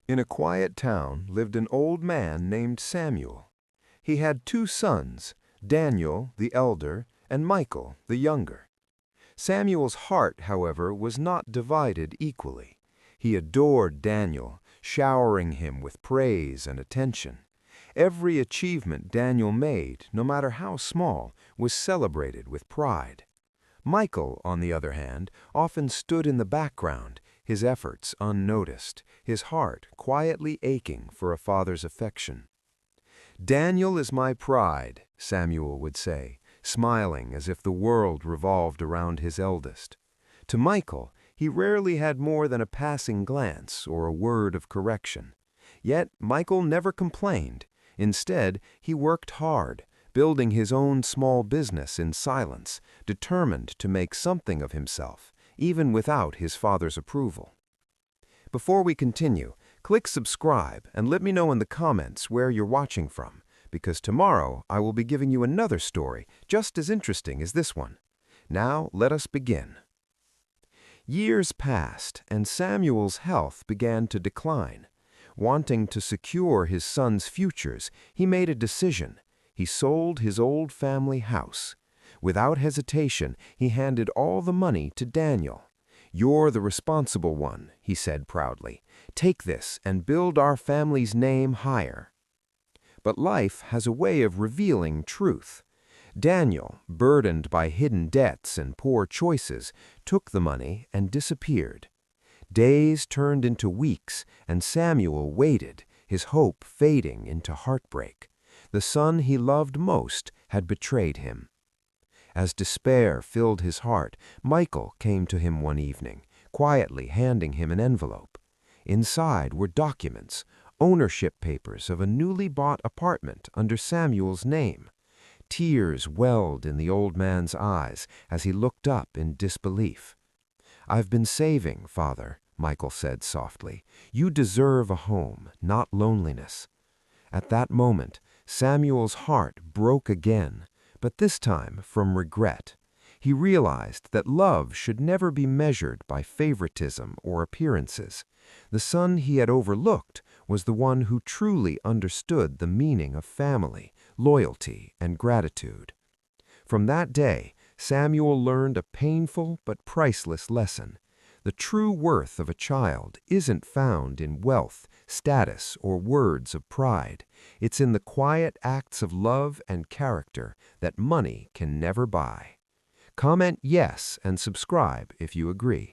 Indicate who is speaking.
Speaker 1: In a quiet town lived an old man named Samuel. He had two sons, Daniel, the elder, and Michael, the younger. Samuel's heart, however, was not divided equally. He adored Daniel, showering him with praise and attention. Every achievement Daniel made, no matter how small, was celebrated with pride. Michael, on the other hand, often stood in the background, his efforts unnoticed, his heart quietly aching for a father's affection. "Daniel is my pride," Samuel would say, smiling as if the world revolved around his eldest. To Michael, he rarely had more than a passing glance or a word of correction. Yet Michael never complained. Instead, he worked hard, building his own small business in silence, determined to make something of himself, even without his father's approval. Before we continue, click subscribe and let me know in the comments where you're watching from, because tomorrow I will be giving you another story just as interesting as this one. Now let us begin. Years passed, and Samuel's health began to decline. Wanting to secure his sons' futures, he made a decision. He sold his old family house. Without hesitation, he handed all the money to Daniel. "You're the responsible one," he said proudly. "Take this and build our family's name higher." But life has a way of revealing truth. Daniel, burdened by hidden debts and poor choices, took the money and disappeared. Days turned into weeks, and Samuel waited, his hope fading into heartbreak. The son he loved most had betrayed him. As despair filled his heart, Michael came to him one evening, quietly handing him an envelope. Inside were documents, ownership papers of a newly bought apartment under Samuel's name. Tears welled in the old man's eyes as he looked up in disbelief. "I've been saving, Father," Michael said softly. "You deserve a home, not loneliness." At that moment, Samuel's heart broke again, but this time from regret. He realized that love should never be measured by favoritism or appearances. The son he had overlooked was the one who truly understood the meaning of family, loyalty, and gratitude. From that day, Samuel learned a painful but priceless lesson. The true worth of a child isn't found in wealth, status, or words of pride. It's in the quiet acts of love and character that money can never buy. Comment yes and subscribe if you agree.